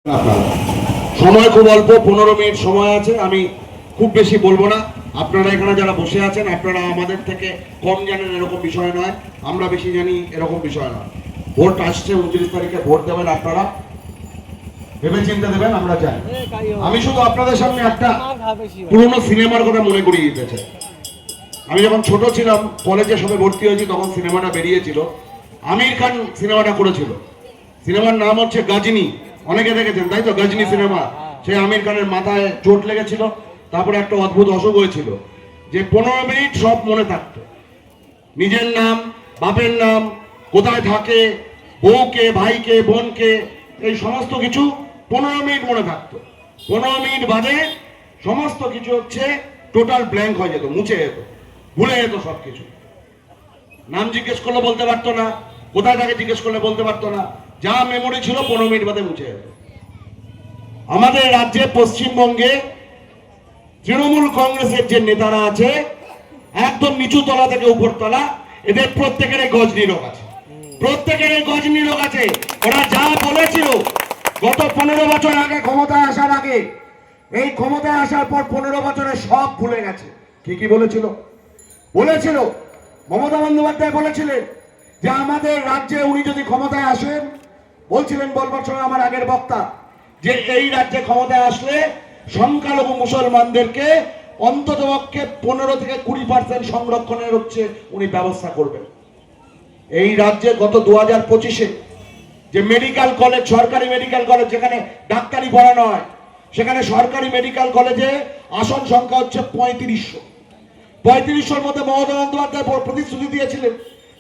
সময় খুব অল্প, 15 মিনিট সময় আছে। আমি খুব বেশি বলবো না। আপনারা এখানে যারা বসে আছেন, আপনারা আমাদের থেকে কম জানেন এরকম বিষয় নয়, আমরা বেশি জানি এরকম বিষয় নয়। ভোট আসছে, 29 তারিখে ভোট দেবেন, আপনারা ভেবে চিন্তে দেবেন, আমরা চাই। আমি শুধু আপনাদের সামনে একটা পুরোনো সিনেমার কথা মনে করিয়ে দিতে চাই। আমি যখন ছোট ছিলাম, কলেজে সবে ভর্তি হয়েছি, তখন সিনেমাটা বেরিয়েছিল, আমির খান সিনেমাটা করেছিল। সিনেমার নাম হচ্ছে গজনী। অনেকে দেখেছেন তাই তো? গজনী সিনেমা। সেই আমির খানের মাথায় চোট লেগেছিল, তারপরে একটা অদ্ভুত অসুখ হয়েছিল, যে 15 মিনিট সব মনে থাকতো। নিজের নাম, বাপের নাম, কোথায় থাকে, বউকে, ভাইকে, বোনকে, এই সমস্ত কিছু 15 মিনিট মনে থাকতো। 15 মিনিট বাদে সমস্ত কিছু হচ্ছে টোটাল ব্ল্যাঙ্ক হয়ে যেত, মুছে যেত, ভুলে যেত সবকিছু। নাম জিজ্ঞেস করলে বলতে পারতো না, কোথায় থাকে জিজ্ঞেস করলে বলতে পারতো না, যা মেমোরি ছিল 15 মিনিট বাদে মুছে যেত। আমাদের রাজ্যে পশ্চিমবঙ্গে তৃণমূল কংগ্রেসের যে নেতারা আছে, একদম নিচু তলা থেকে উপর তলা, এদের প্রত্যেকের গজনী রোগ আছে, প্রত্যেকের গজনী রোগ আছে। ওরা যা বলেছিল গত 15 বছর আগে ক্ষমতায় আসার আগে, এই ক্ষমতায় আসার পর 15 বছরে সব ভুলে গেছে। কি বলেছিল? বলেছিল মমতা বন্দ্যোপাধ্যায় বলেছিলেন যে আমাদের রাজ্যে উনি যদি ক্ষমতায় আসেন, বলছিলেন বলবার সময় আমার আগের বক্তা, যে এই রাজ্যে ক্ষমতায় আসলে সংখ্যালঘু মুসলমানদেরকে অন্ততপক্ষে 15 থেকে 20% সংরক্ষণের হচ্ছে উনি ব্যবস্থা করবেন। এই রাজ্যে গত 2025-এ যে মেডিকেল কলেজ, সরকারি মেডিকেল কলেজ, যেখানে ডাক্তারি পড়ানো হয়, সেখানে সরকারি মেডিকেল কলেজে আসন সংখ্যা হচ্ছে 3500। 3500-র মধ্যে মমতা বন্দ্যোপাধ্যায় প্রতিশ্রুতি দিয়েছিলেন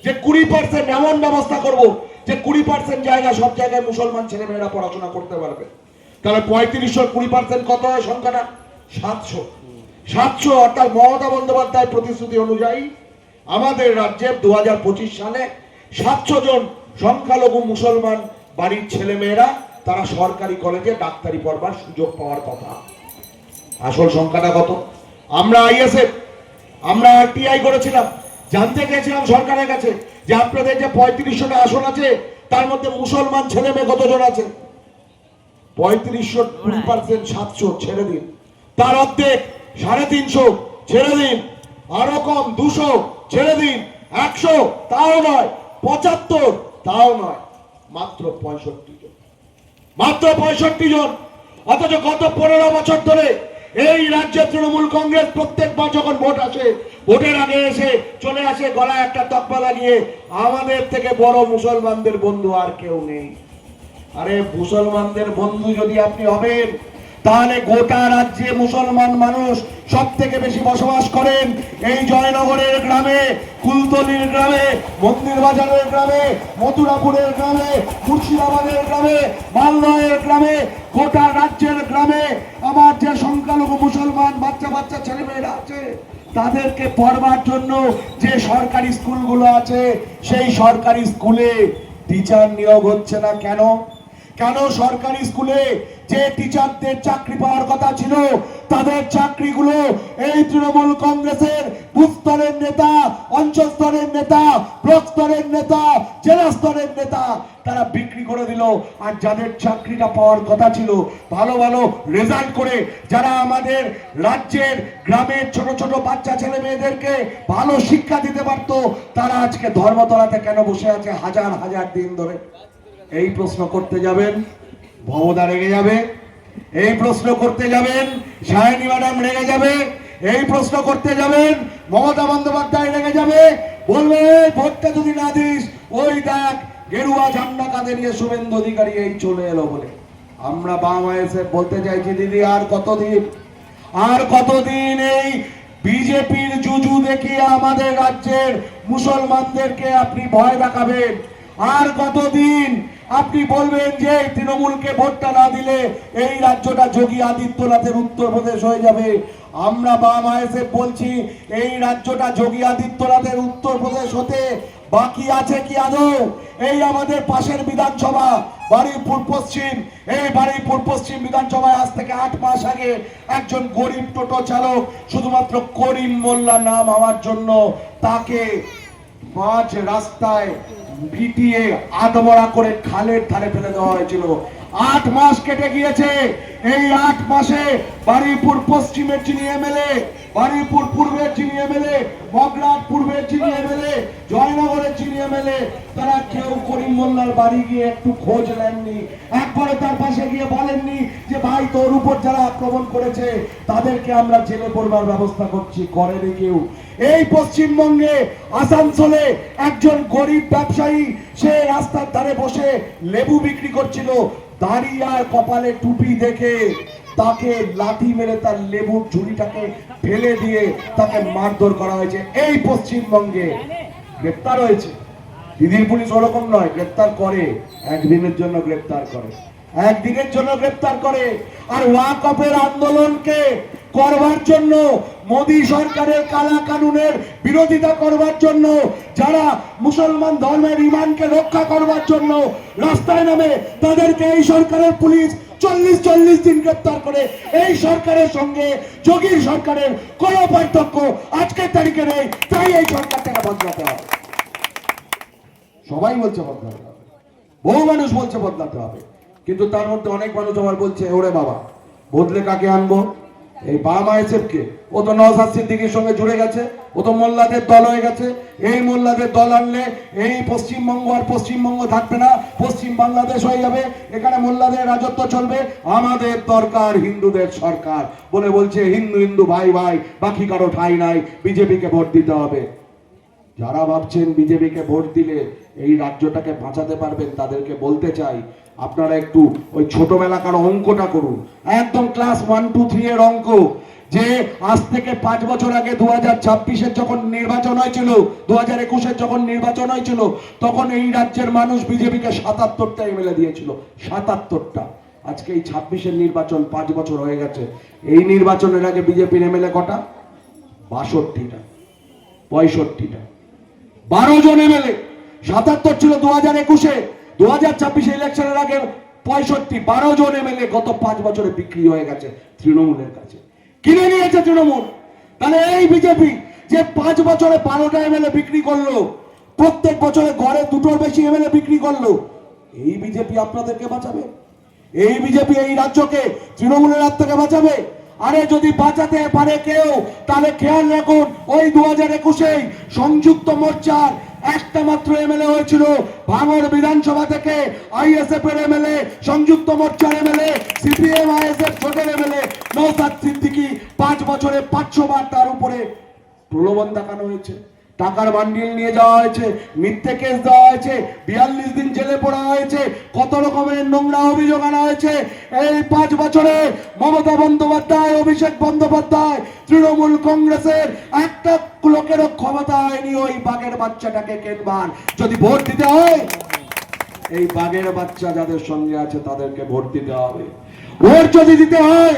যে 20% এমন ব্যবস্থা করব যে 20% জায়গা, সব জায়গায় মুসলমান ছেলেমেয়েরা পড়াশোনা করতে পারবে। তাহলে 3500 20% কত হয় সংখ্যাটা? 700। অর্থাৎ মমতা বন্দ্যোপাধ্যায় প্রতিশ্রুতি অনুযায়ী আমাদের রাজ্যে 2025 সালে 700 জন সংখ্যালঘু মুসলমান বাড়ির ছেলেমেয়েরা তারা সরকারি কলেজে ডাক্তারি পড়বার সুযোগ পাওয়ার কথা। আসল সংখ্যাটা কত? আমরা আইএসএফ, আমরা আরটিআই করেছিলাম, জানতে চেয়েছিলাম সরকারের কাছে যে আপনাদের যে 3500টা আসন আছে, তার মধ্যে মুসলমান ছেলে মেয়ে কতজন আছে? 3500 20% 700 ছেড়ে দিন, তার অর্ধেক 350 ছেড়ে দিন, আরো কম 200 ছেড়ে দিন, 100 তাও নয়, 75 তাও নয়, মাত্র 65 জন, মাত্র 65 জন। অথচ গত 15 বছর ধরে এই রাজ্যে তৃণমূল কংগ্রেস প্রত্যেকবার যখন ভোট আসে, ভোটের আগে এসে চলে আসে গলায় একটা তকমা লাগিয়ে, আমাদের থেকে বড় মুসলমানদের বন্ধু আর কেউ নেই। আরে মুসলমানদের বন্ধু যদি আপনি হবেন, তাহলে গোটা রাজ্যে মুসলমান মানুষ সব থেকে বেশি বসবাস করেন এই জয়নগরের গ্রামে, কুলতলির গ্রামে, মন্দির বাজারের গ্রামে, মথুরাপুরের গ্রামে, মুর্শিদাবাদের গ্রামে, মালদহের গ্রামে, গোটা রাজ্যের গ্রামে আমার যে সংখ্যালঘু মুসলমান বাচ্চা বাচ্চা ছেলেমেয়েরা আছে, তাদেরকে পড়বার জন্য যে সরকারি স্কুলগুলো আছে, সেই সরকারি স্কুলে টিচার নিয়োগ হচ্ছে না। কেন? কেন সরকারি স্কুলে যে টিচারদের চাকরি পাওয়ার কথা ছিল, তাদের চাকরিগুলো এই তৃণমূল কংগ্রেসের বুথ স্তরের নেতা, অঞ্চল স্তরের নেতা, ব্লক স্তরের নেতা, জেলা স্তরের নেতা তারা বিক্রি করে দিল। আর যাদের চাকরিটা পাওয়ার কথা ছিল, ভালো ভালো রেজাল্ট করে যারা আমাদের রাজ্যের গ্রামের ছোট ছোট বাচ্চা ছেলে মেয়েদেরকে ভালো শিক্ষা দিতে পারতো, তারা আজকে ধর্মতলাতে কেন বসে আছে হাজার হাজার দিন ধরে? এই প্রশ্ন করতে যাবেন, মমতা রেগে যাবে। এই প্রশ্ন করতে যাবেন, সায়নী ম্যাডাম রেগে যাবে। এই প্রশ্ন করতে যাবেন, মমতা বন্দ্যোপাধ্যায় রেগে যাবে, বলবে ভোটটা যদি না দিস, ওই দেখ গেরুয়া ঝান্ডা কাঁধে নিয়ে শুভেন্দু অধিকারী এই চলে এলো বলে। আমরা বাবা এসে বলতে চাইছি, দিদি আর কতদিন, আর কতদিন এই বিজেপির জুজু দেখিয়ে আমাদের রাজ্যের মুসলমানদেরকে আপনি ভয় দেখাবেন? আর কতদিন আপনি বলবেন যে তৃণমূলকে ভোটটা না দিলে এই রাজ্যটা যোগী আদিত্যনাথের উত্তরপ্রদেশ হয়ে যাবে? আমরা বাম আইএসএফ বলছি, এই রাজ্যটা যোগী আদিত্যনাথের উত্তরপ্রদেশ হতে বাকি আছে কি আদৌ? এই আমাদের পাশের বিধানসভা বারুইপুর পশ্চিম, এই বারুইপুর পশ্চিম বিধানসভায় আজ থেকে 8 মাস আগে একজন গরিব টোটো চালক শুধুমাত্র করিম মোল্লা নাম হওয়ার জন্য তাকে মাঝ রাস্তায় পিটিয়ে আধমরা করে খালের ধারে ফেলে দেওয়া হয়েছিল। 8 মাস কেটে গিয়েছে। এই 8 মাসে বারুইপুর পশ্চিমের যিনি এমএলএ, বারুইপুর পূর্বের যিনি এমএলএ, মগরাট পূর্বের যিনি এমএলএ, জয়নগরের যিনি এমএলএ, তারা কেউ করিম মোল্লার বাড়ি গিয়ে একটু খোঁজ নেননি। একবারে তার পাশে গিয়ে বলেননি যে ভাই তোর উপর যারা আক্রমণ করেছে তাদেরকে আমরা জেলে পড়বার ব্যবস্থা করছি, করেনি কেউ। এই পশ্চিমবঙ্গে আসানসোলে একজন গরিব ব্যবসায়ী, সে রাস্তার ধারে বসে লেবু বিক্রি করছিল, দাঁড়িয়ে আর কপালে টুপি দেখে তাকে লাঠি মেরে তার লেবুর ঝুড়িটাকে ফেলে দিয়ে তাকে মারধর করা হয়েছে। এই পশ্চিমবঙ্গে গ্রেপ্তার হয়েছে। দিদির পুলিশ ওরকম নয়, গ্রেপ্তার করে, একদিনের জন্য গ্রেপ্তার করে, একদিনের জন্য গ্রেপ্তার করে। আর ওয়াকফের আন্দোলনকে করবার জন্য, মোদী সরকারের কালা কানুনের বিরোধিতা করবার জন্য, যারা মুসলমান ধর্মের ঈমানকে রক্ষা করবার জন্য রাস্তায় নামে, তাদেরকে এই সরকারের পুলিশ 40 দিন গ্রেপ্তার করে। এই সরকারের সঙ্গে যোগীর সরকারের কোনো পার্থক্য আজকের তারিখে নেই, তাই এই সরকারটাকে বদলাতে হবে। সবাই বলছে বদলাতে হবে, বহু মানুষ বলছে বদলাতে হবে, কিন্তু তার মধ্যে অনেক মানুষ আবার বলছে ওরে বাবা বদলে কাকে আনবো? এই বাম আইএসএফকে। ও তো নওশাদ সিদ্দিকীর সঙ্গে জুড়ে গেছে, ও তো মোল্লাদের দল হয়ে গেছে। এই মোল্লাদের দল আনলে এই পশ্চিমবঙ্গ আর পশ্চিমবঙ্গ থাকবে না, পশ্চিম বাংলাদেশ হয়ে যাবে, এখানে মোল্লাদের রাজত্ব চলবে। আমাদের দরকার হিন্দুদের সরকার বলে বলছে হিন্দু হিন্দু ভাই ভাই, বাকি কারো ঠাঁই নাই, বিজেপিকে ভোট দিতে হবে। যারা ভাবছেন বিজেপিকে ভোট দিলে এই রাজ্যটাকে বাঁচাতে পারবেন, তাদেরকে বলতে চাই আপনারা একটু ওই ছোটবেলাকার অঙ্কটা করুন, একদম ক্লাস 1, 2, 3 এর অঙ্ক। যে আজ থেকে 5 বছর আগে 2026-এর যখন নির্বাচন হয়েছিল, 2021-এর যখন নির্বাচন হয়েছিল, তখন এই রাজ্যের মানুষ বিজেপিকে 77টা এমএলএ দিয়েছিল, 77টা। আজকে এই 26-এর নির্বাচন 5 বছর হয়ে গেছে, এই নির্বাচনের আগে বিজেপির এমএলএ কটা? 62টা, 65টা, 12 জন এমএলএ। 77 ছিল 2021-এ, 2026 ইলেকশনের আগে 65, 12 জন এমএলএ গত 5 বছরে বিক্রি হয়ে গেছে তৃণমূলের কাছে, কিনে নিয়েছে তৃণমূল। তাহলে এই বিজেপি যে 5 বছরে 12টা এমএলএ বিক্রি করলো, প্রত্যেক বছরে গড়ে 2টোর বেশি এমএলএ বিক্রি করলো, এই বিজেপি আপনাদেরকে বাঁচাবে? এই বিজেপি এই রাজ্যকে তৃণমূলের হাত থেকে বাঁচাবে? আরে যদি বাঁচাতে পারে কেউ, তাহলে খেয়াল রাখুন, ওই 2021-এই সংযুক্ত মোর্চার একটা মাত্র এমএলএ হয়েছিল ভাঙড় বিধানসভা থেকে, আইএসএফ এর এমএলএ, সংযুক্ত মোর্চার এমএলএ, সিপিএম আইএসএফ ছোটের এমএলএ নওশাদ সিদ্দিকী। 5 বছরে 500 বার তার উপরে প্রলোভন দেখানো হয়েছে, টাকার বান্ডিল নিয়ে যাওয়া হয়েছে, মিথ্যে কেস দেওয়া হয়েছে, 42 দিন জেলে পড়া হয়েছে, কত রকমের নোংরা অভিযোগ আনা হয়েছে। এই 5 বছরে মমতা বন্দ্যোপাধ্যায়, অভিষেক বন্দ্যোপাধ্যায়, তৃণমূল কংগ্রেসের একটা লোকেরও ক্ষমতা হয়নি ওই বাঘের বাচ্চাটাকে কেনবার। যদি ভোট দিতে হয়, এই বাঘের বাচ্চা যাদের সঙ্গে আছে তাদেরকে ভোট দিতে হবে। ভোট যদি দিতে হয়,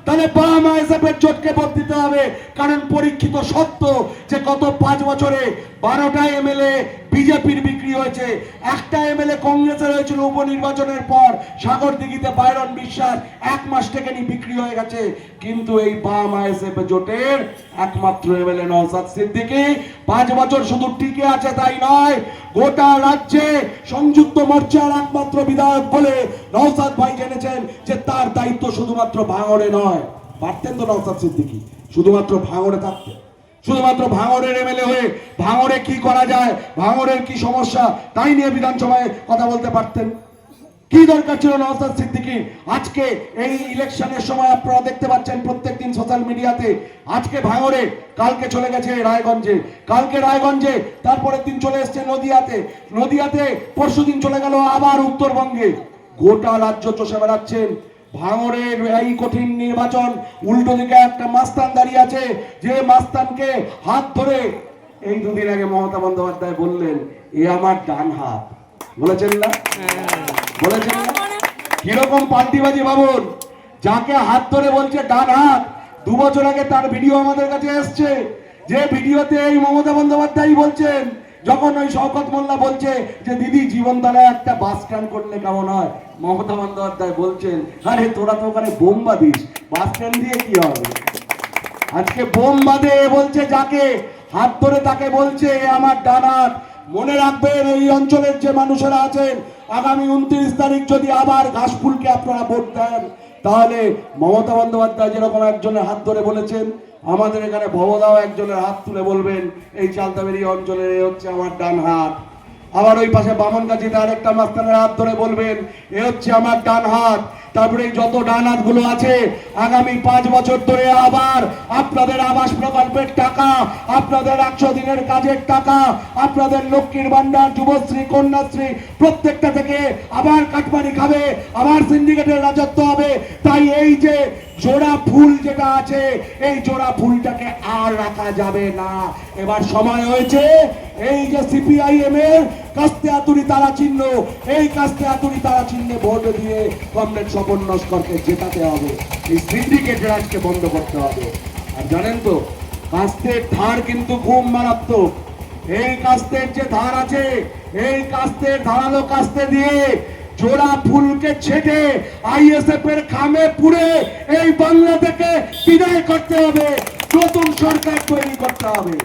তাহলে বাম আইএসএফের জোটকে ভোট দিতে হবে। কারণ পরীক্ষিত সত্য যে গত 5 বছরে 12টা এমএলএ বিজেপির বিক্রি হয়েছে, একটা এমএলএ কংগ্রেসের হয়েছিল উপনির্বাচনের পর, সাগরদিঘিতে বাইরন বিশ্বাস 1 মাস থেকে বিক্রি হয়ে গেছে। কিন্তু এই বাম আইএসএফ জোটের একমাত্র এমএলএ নওশাদ সিদ্দিকী 5 বছর শুধু টিকে আছে তাই নয়, গোটা রাজ্যে সংযুক্ত মোর্চার একমাত্র বিধায়ক বলে নওশাদ ভাই জেনেছেন যে তার দায়িত্ব শুধুমাত্র ভাঙড়ে নয়। পারতেন তো নওশাদ সিদ্দিকী শুধুমাত্র ভাঙড়ে থাকতে, শুধুমাত্র ভাঙড়ের এমএলএ হয়ে ভাঙড়ে কি করা যায়, ভাঙড়ের কি সমস্যা, তাই নিয়ে বিধানসভায় কথা বলতে পারতেন। কি দরকার ছিল নওশাদ সিদ্দিকীর? আজকে এই ইলেকশনের সময় আপনারা দেখতে পাচ্ছেন প্রত্যেকদিন সোশ্যাল মিডিয়াতে, আজকে ভাঙড়ে, কালকে চলে গেছে রায়গঞ্জে, কালকে রায়গঞ্জে, তারপরের দিন চলে এসছে নদিয়াতে, নদিয়াতে পরশুদিন চলে গেল আবার উত্তরবঙ্গে। গোটা রাজ্য চষে বেড়াচ্ছেন। ভাঙড়ের এই কঠিন নির্বাচন, উল্টো দিকে একটা মাস্তান দাঁড়িয়ে আছে, যে মাস্তানকে হাত ধরে এই 2 দিন আগে মমতা বন্দ্যোপাধ্যায় বললেন এ আমার ডান হাত, বলেছেন না? বলেছেন না? কিরকম পাল্টিবাজি ভাবুন, যাকে হাত ধরে বলছে ডান হাত। 2 বছর আগে তার ভিডিও আমাদের কাছে এসছে, যে ভিডিওতে এই মমতা বন্দ্যোপাধ্যায় বলছেন, যখন ওই শওকত মোল্লা বলছে যে দিদি জীবনতলায় একটা বাস স্ট্যান্ড করলে কেমন হয়, মমতা বন্দ্যোপাধ্যায় বলছেন আরে তোরা তো ওখানে বোম বাঁধিস, বাস স্ট্যান্ড দিয়ে কি হবে? আজকে বোম বাঁধে বলছে, যাকে হাত ধরে তাকে বলছে এ আমার ডান হাত। মনে রাখবেন এই অঞ্চলের যে মানুষেরা আছেন, আগামী 29 তারিখ যদি আবার ঘাসফুলকে আপনারা ভোট দেন, তাহলে মমতা বন্দ্যোপাধ্যায় যেরকম একজনের হাত ধরে বলেছেন, আমাদের এখানে ভবদাও একজনের হাত তুলে বলবেন এই চালতাবেরি অঞ্চলের এ হচ্ছে আমার ডান হাত। আবার ওই পাশে বামনগাছিতে আরেকটা মাস্টারের হাত ধরে বলবেন এ হচ্ছে আমার ডান হাত। তারপরে যত ডান হাতগুলো আছে আগামী 5 বছর ধরে আবার আপনাদের আবাস প্রকল্পের টাকা, আপনাদের 100 দিনের কাজের টাকা, আপনাদের লক্ষ্মীর ভান্ডার, যুবশ্রী, কন্যাশ্রী প্রত্যেকটা থেকে আবার কাটমানি খাবে, আবার সিন্ডিকেটের রাজত্ব হবে। তাই এই যে জোড়া ফুল যেটা আছে, এই জোড়া ফুলটাকে আর রাখা যাবে না। এবার সময় হয়েছে এই যে সিপিআইএম এর কাস্তে আতুরি তারা চিহ্ন, এই কাস্তে আতুরি তারা চিহ্নে ভোট দিয়ে কমরেড স্বপন নস্করকে জেতাতে হবে। এই সিন্ডিকেট রাজকে বন্ধ করতে হবে। আর জানেন তো কাস্তের ধার কিন্তু খুব মারাত্মক। এই কাস্তের যে ধার আছে, এই কাস্তের ধারালো কাস্তে দিয়ে জোড়া ফুলকে ছেটে আইএসএফ এর খামে পুড়ে এই বাংলা থেকে বিদায় করতে হবে। নতুন সরকার তৈরি করতে হবে।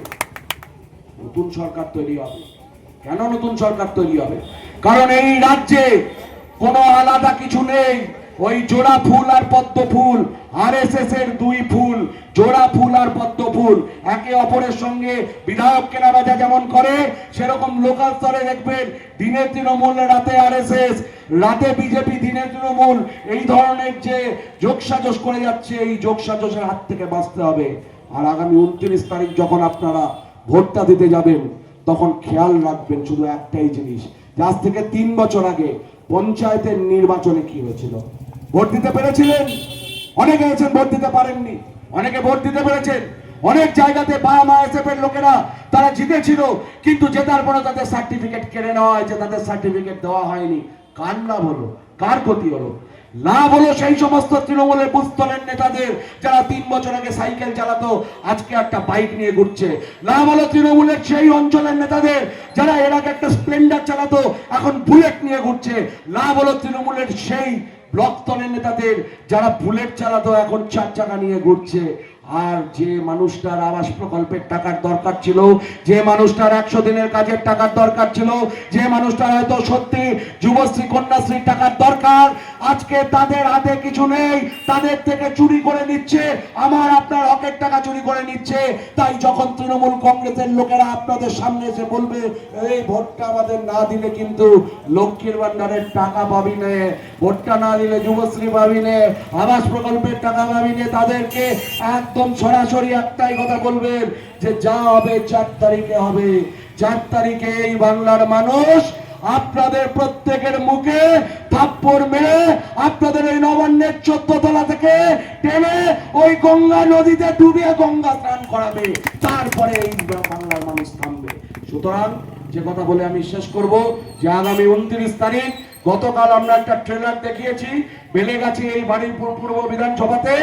নতুন সরকার তৈরি হবে। কেন নতুন সরকার তৈরি হবে? কারণ এই রাজ্যে কোনো আলাদা কিছু নেই। ওই জোড়া ফুল আর পদ্ম ফুল, আরএসএস এর দুই ফুল, জোড়া ফুল আর পদ্ম ফুল একে অপরের সঙ্গে বিধায়ক কেনাবেচা যেমন করে, সেরকম লোকাল স্তরে দেখবেন দিনে তৃণমূল, রাতে আরএসএস, রাতে বিজেপি, দিনে তৃণমূল, এই ধরনের যে যোগসাজশ করে যাচ্ছে, এই যোগসাজশের হাত থেকে বাঁচতে হবে। আর আগামী 29 তারিখ যখন আপনারা ভোটটা দিতে যাবেন, তখন খেয়াল রাখবেন শুধু একটাই জিনিস, আজ থেকে 3 বছর আগে পঞ্চায়েতের নির্বাচনে কি হয়েছিল? ভোট দিতে পেরেছিলেন? অনেকে আছেন ভোট দিতে পারেননি, অনেকে ভোট দিতে পেরেছেন। অনেক জায়গাতে বাম-আইএসএফ এর লোকেরা তারা জিতেছিল, কিন্তু জেতার পরে তাদের সার্টিফিকেট কেড়ে নেওয়া হয়েছে, তাদের সার্টিফিকেট দেওয়া হয়নি। কার লাভ হলো? কার ক্ষতি হলো? লাভ হলো সেই সমস্ত তৃণমূলের বুস্তলের নেতাদের যারা 3 বছর আগে সাইকেল চালাতো, আজকে একটা বাইক নিয়ে ঘুরছে। লাভ হলো তৃণমূলের সেই অঞ্চলের নেতাদের যারা এর আগে একটা স্প্লেন্ডার চালাতো, এখন বুলেট নিয়ে ঘুরছে। লাভ হলো তৃণমূলের সেই ব্লক স্তরের নেতাদের যারা বুলেট চালাতো, এখন 4 চাকা নিয়ে ঘুরছে। আর যে মানুষটার আবাস প্রকল্পের টাকার দরকার ছিল, যে মানুষটার 100 দিনের কাজের টাকার দরকার ছিল, যে মানুষটার হয়তো সত্যি যুবশ্রী, কন্যাশ্রীর টাকার দরকার, আজকে তাদের হাতে কিছু নেই, তাদের থেকে চুরি করে নিচ্ছে, আমার আপনার হকের টাকা চুরি করে নিচ্ছে। তাই যখন তৃণমূল কংগ্রেসের লোকেরা আপনাদের সামনে এসে বলবে এই ভোটটা আমাদের না দিলে কিন্তু লক্ষ্মীর ভান্ডারের টাকা পাবি নে, ভোটটা না দিলে যুবশ্রী পাবি নে, আবাস প্রকল্পের টাকা পাবি নে, তাদেরকে একদম সরাসরি একটাই কথা বলবেন যে যা হবে 4 তারিখে হবে। 4 তারিখে এই বাংলার মানুষ আপনাদের প্রত্যেকের মুখে থাপ্পড় মেরে আপনাদের এই নবান্নের 14 তলা থেকে টেনে ওই গঙ্গা নদীতে ডুবিয়ে গঙ্গা স্নান করাবে। তারপরে এই বাংলার মানুষ থামবে। সুতরাং যে কথা বলে আমি শেষ করব যে আগামী 29 তারিখ, গতকাল আমরা একটা ট্রেলার দেখিয়েছি বেলেগাছি এই বাড়ির পূর্ব বিধানসভাতে,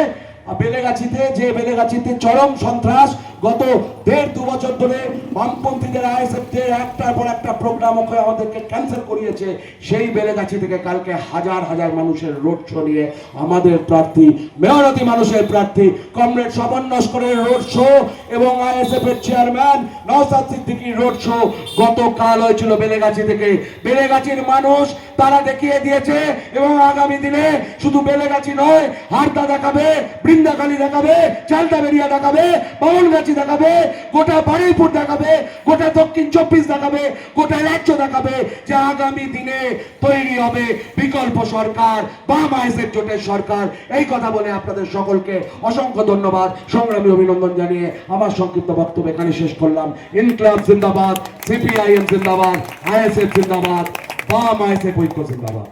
বেলেগাছিতে চরম সন্ত্রাস। গত 1.5-2 বছর ধরে বামপন্থীদের আইএসএফদের একটার পর একটা প্রোগ্রাম ওকে আমাদেরকে ক্যান্সেল করিয়েছে। সেই বেলেগাছি থেকে কালকে হাজার হাজার মানুষের রোড শো নিয়ে আমাদের প্রার্থী, মেয়রতি মানুষের প্রার্থী কমরেড স্বপন নস্করের রোড শো এবং আইএসএফ এর চেয়ারম্যান নওশাদ সিদ্দিকীর রোড শো গতকাল হয়েছিল বেলেগাছি থেকে। বেলেগাছির মানুষ তারা দেখিয়ে দিয়েছে এবং আগামী দিনে শুধু বেলেগাছি নয়, হারদা দেখাবে, বৃন্দাখালী দেখাবে, চালতাবেরিয়া দেখাবে, বামনগাছি দেখাবে, গোটা বারুইপুর দেখাবে, গোটা দক্ষিণ 24 দেখাবে, গোটা রাজ্য দেখাবে যে আগামী দিনে তৈরি হবে বিকল্প সরকার, বাম আইএসএফ জোটের সরকার। এই কথা বলে আপনাদের সকলকে অসংখ্য ধন্যবাদ, সংগ্রামী অভিনন্দন জানিয়ে আমার সংক্ষিপ্ত বক্তব্য এখানে শেষ করলাম। ইনকলাব জিন্দাবাদ, সিপিআইএম জিন্দাবাদ, আইএসএফ জিন্দাবাদ, বাম আইএসএফ ঐক্য জিন্দাবাদ।